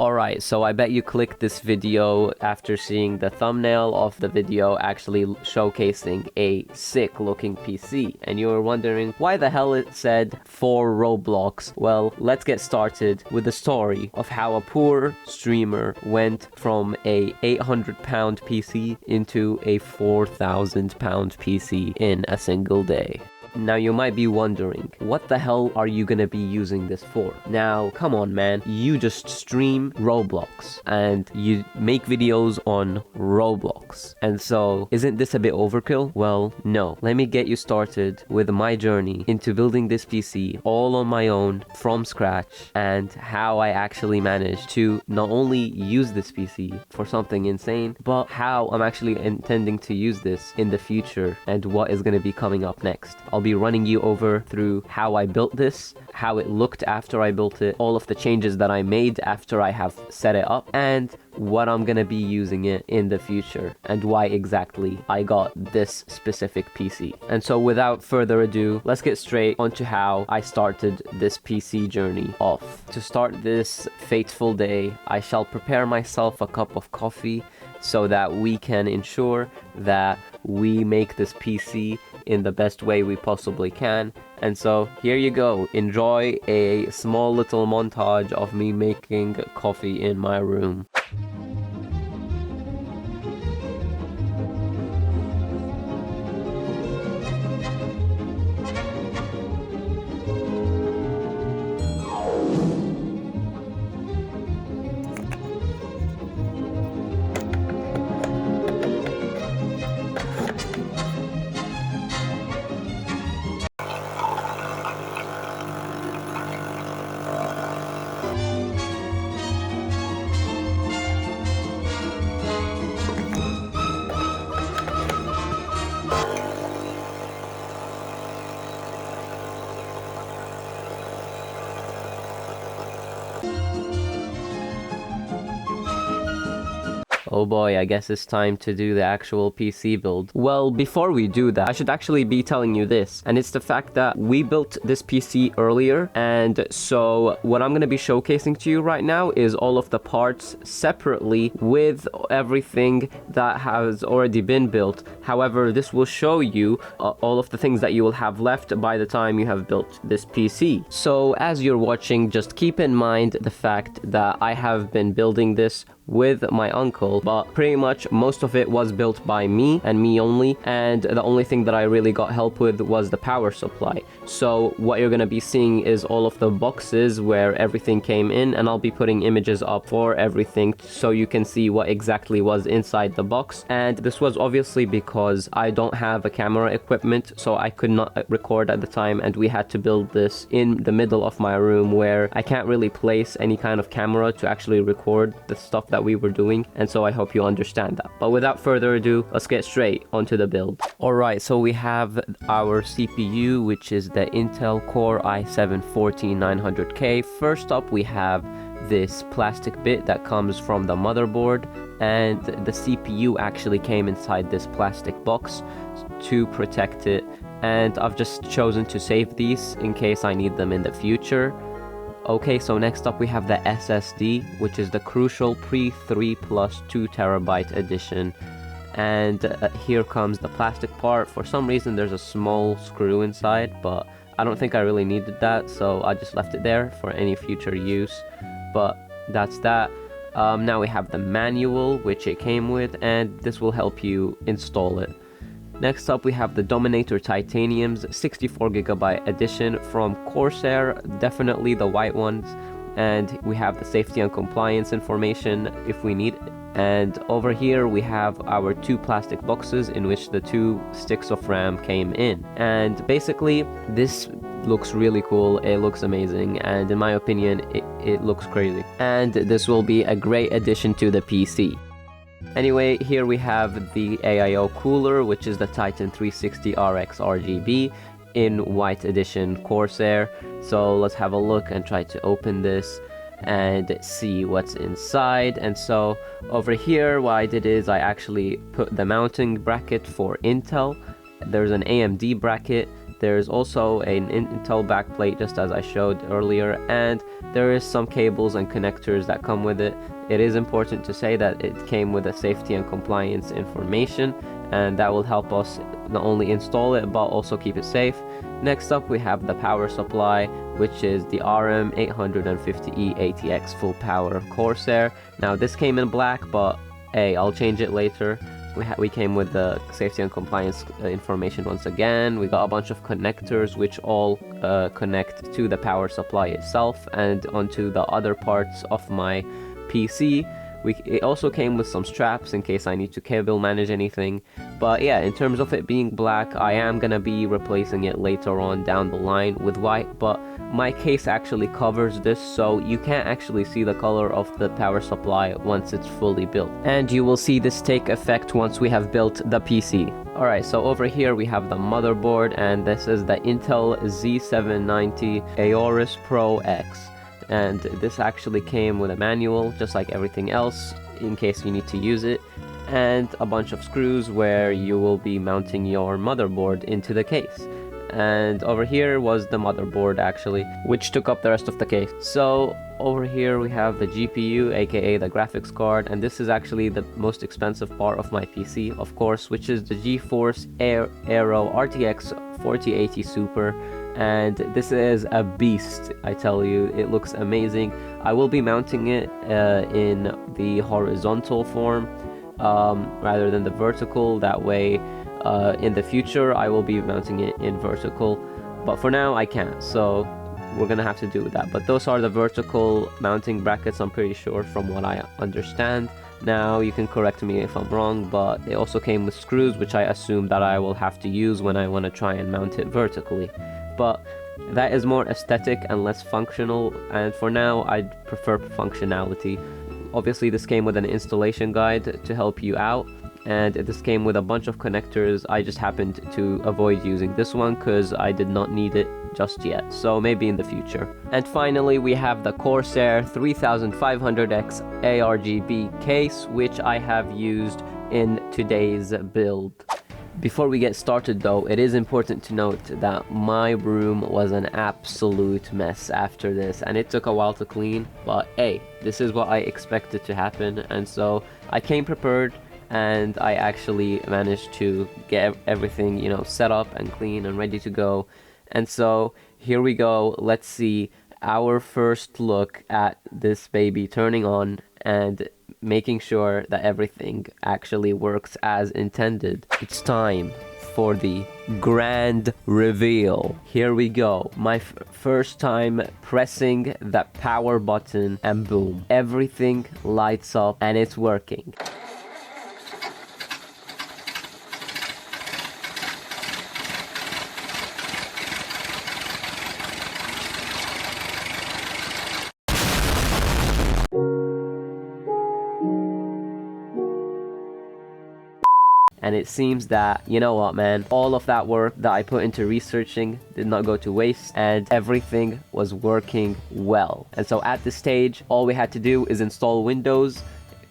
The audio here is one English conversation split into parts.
Alright, so I bet you clicked this video after seeing the thumbnail of the video actually showcasing a sick looking PC, and you were wondering why the hell it said for Roblox. Well, let's get started with the story of how a poor streamer went from a £800 PC into a £4,000 PC in a single day. Now you might be wondering, what the hell are you gonna be using this for? Now, come on man, you just stream Roblox and you make videos on Roblox. And so, isn't this a bit overkill? Well, no. Let me get you started with my journey into building this PC all on my own from scratch, and how I actually managed to not only use this PC for something insane, but how I'm actually intending to use this in the future and what is gonna be coming up next. I'll be running you over through how I built this, how it looked after I built it, all of the changes that I made after I have set it up, and what I'm gonna be using it in the future, and why exactly I got this specific PC. And so without further ado, let's get straight onto how I started this PC journey off. To start this fateful day, I shall prepare myself a cup of coffee so that we can ensure that we make this PC in the best way we possibly can. And so here you go, enjoy a small little montage of me making coffee in my room. Oh boy, I guess it's time to do the actual PC build. Well, before we do that, I should actually be telling you this, and it's the fact that we built this PC earlier, and so what I'm going to be showcasing to you right now is all of the parts separately with everything that has already been built. However, this will show you all of the things that you will have left by the time you have built this PC. So as you're watching, just keep in mind the fact that I have been building this with my uncle, but pretty much most of it was built by me and me only, and the only thing that I really got help with was the power supply. So what you're gonna be seeing is all of the boxes where everything came in, and I'll be putting images up for everything so you can see what exactly was inside the box. And this was obviously because I don't have a camera equipment, so I could not record at the time, and we had to build this in the middle of my room where I can't really place any kind of camera to actually record the stuff that we were doing, and so I hope you understand that. But without further ado, let's get straight onto the build. Alright, so we have our CPU, which is the Intel Core i7-14900K. First up, we have this plastic bit that comes from the motherboard, and the CPU actually came inside this plastic box to protect it, and I've just chosen to save these in case I need them in the future. Okay, so next up we have the SSD, which is the Crucial Pre 3 Plus 2TB edition. And here comes the plastic part. For some reason there's a small screw inside, but I don't think I really needed that, so I just left it there for any future use. But that's that. Now we have the manual, which it came with, and this will help you install it. Next up we have the Dominator Titanium's 64GB edition from Corsair, definitely the white ones, and we have the safety and compliance information if we need it. And over here we have our two plastic boxes in which the 2 sticks of RAM came in. And basically this looks really cool, it looks amazing, and in my opinion it looks crazy. And this will be a great addition to the PC. Anyway, here we have the AIO cooler, which is the Titan 360 RX RGB in white edition Corsair. So let's have a look and try to open this and see what's inside. And so over here, what I did is I actually put the mounting bracket for Intel. There's an AMD bracket, There's also an Intel backplate, just as I showed earlier, and there is some cables and connectors that come with it. It is important to say that it came with a safety and compliance information, and that will help us not only install it but also keep it safe. Next up, we have the power supply, which is the RM850E ATX full power Corsair. Now this came in black, but hey, I'll change it later. We came with the safety and compliance information once again. We got a bunch of connectors which all connect to the power supply itself and onto the other parts of my PC. It also came with some straps in case I need to cable manage anything. But yeah, in terms of it being black, I am gonna be replacing it later on down the line with white, but my case actually covers this, so you can't actually see the color of the power supply once it's fully built. And you will see this take effect once we have built the PC. Alright, so over here we have the motherboard, and this is the Intel Z790 Aorus Pro X. And this actually came with a manual, just like everything else, in case you need to use it, and a bunch of screws where you will be mounting your motherboard into the case. And over here was the motherboard actually, which took up the rest of the case. So over here we have the GPU, aka the graphics card, and this is actually the most expensive part of my PC, of course, which is the GeForce Aero RTX 4080 Super. And this is a beast, I tell you. It looks amazing. I will be mounting it in the horizontal form rather than the vertical. That way in the future I will be mounting it in vertical, but for now I can't, so we're gonna have to do that. But those are the vertical mounting brackets, I'm pretty sure, from what I understand. Now you can correct me if I'm wrong, but it also came with screws, which I assume that I will have to use when I want to try and mount it vertically. But that is more aesthetic and less functional, and for now I prefer functionality. Obviously this came with an installation guide to help you out, and this came with a bunch of connectors. I just happened to avoid using this one because I did not need it just yet, so maybe in the future. And finally we have the Corsair 3500X ARGB case, which I have used in today's build. Before we get started though, it is important to note that my room was an absolute mess after this, and it took a while to clean, but hey, this is what I expected to happen, and so I came prepared, and I actually managed to get everything, you know, set up and clean and ready to go. And so here we go. Let's see our first look at this baby turning on and making sure that everything actually works as intended. It's time for the grand reveal. Here we go. My first time pressing that power button, and boom, everything lights up and it's working. And it seems that, you know what, man, all of that work that I put into researching did not go to waste, and everything was working well. And so at this stage, all we had to do is install Windows,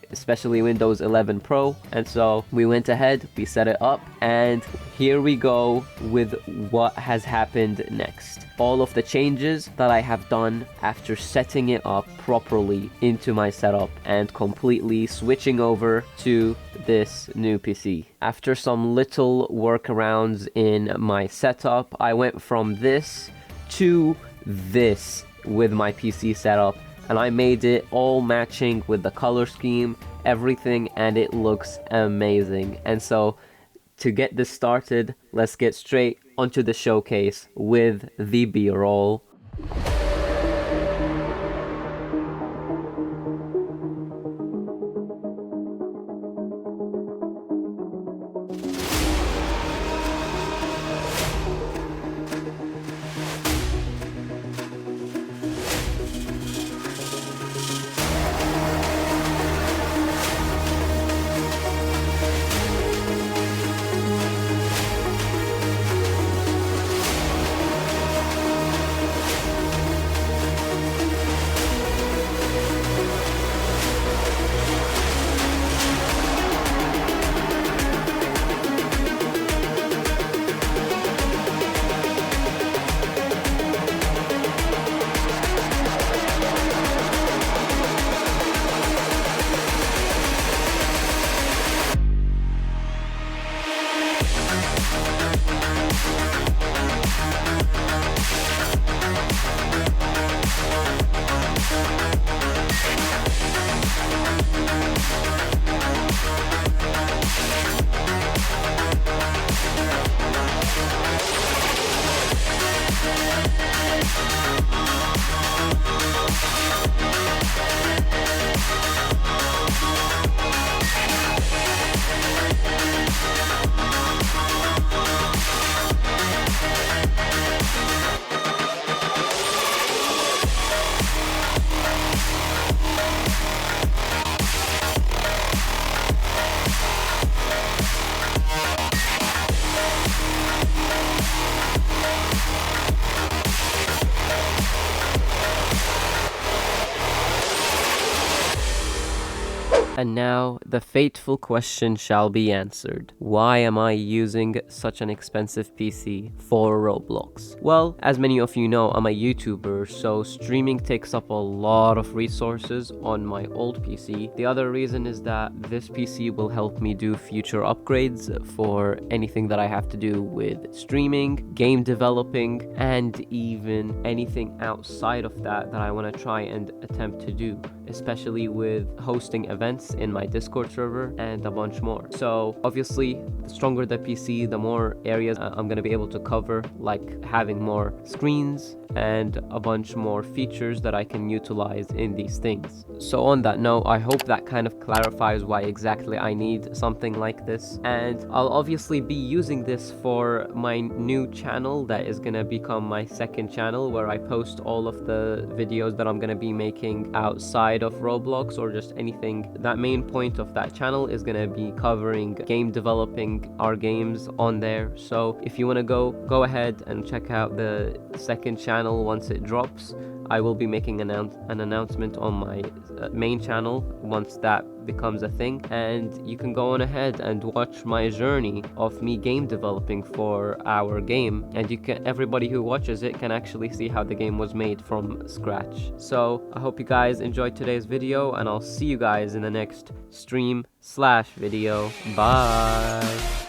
especially Windows 11 Pro. And so we went ahead, we set it up, and here we go with what has happened next. All of the changes that I have done after setting it up properly into my setup and completely switching over to this new PC. After some little workarounds in my setup, I went from this to this with my PC setup, and I made it all matching with the color scheme, everything, and it looks amazing. And so to get this started, let's get straight onto the showcase with the B-roll. And now, the fateful question shall be answered. Why am I using such an expensive PC for Roblox? Well, as many of you know, I'm a YouTuber, so streaming takes up a lot of resources on my old PC. The other reason is that this PC will help me do future upgrades for anything that I have to do with streaming, game developing, and even anything outside of that I want to try and attempt to do, especially with hosting events in my Discord server and a bunch more. So obviously, the stronger the PC, the more areas I'm going to be able to cover, like having more screens and a bunch more features that I can utilize in these things. So on that note, I hope that kind of clarifies why exactly I need something like this. And I'll obviously be using this for my new channel that is going to become my second channel, where I post all of the videos that I'm going to be making outside of Roblox or just anything. That main point of that channel is going to be covering game developing, our games on there. So if you want to go ahead and check out the second channel once it drops. I will be making an announcement on my main channel once that becomes a thing, and you can go on ahead and watch my journey of me game developing for our game, and everybody who watches it can actually see how the game was made from scratch. So I hope you guys enjoyed today's video, and I'll see you guys in the next stream/video. Bye.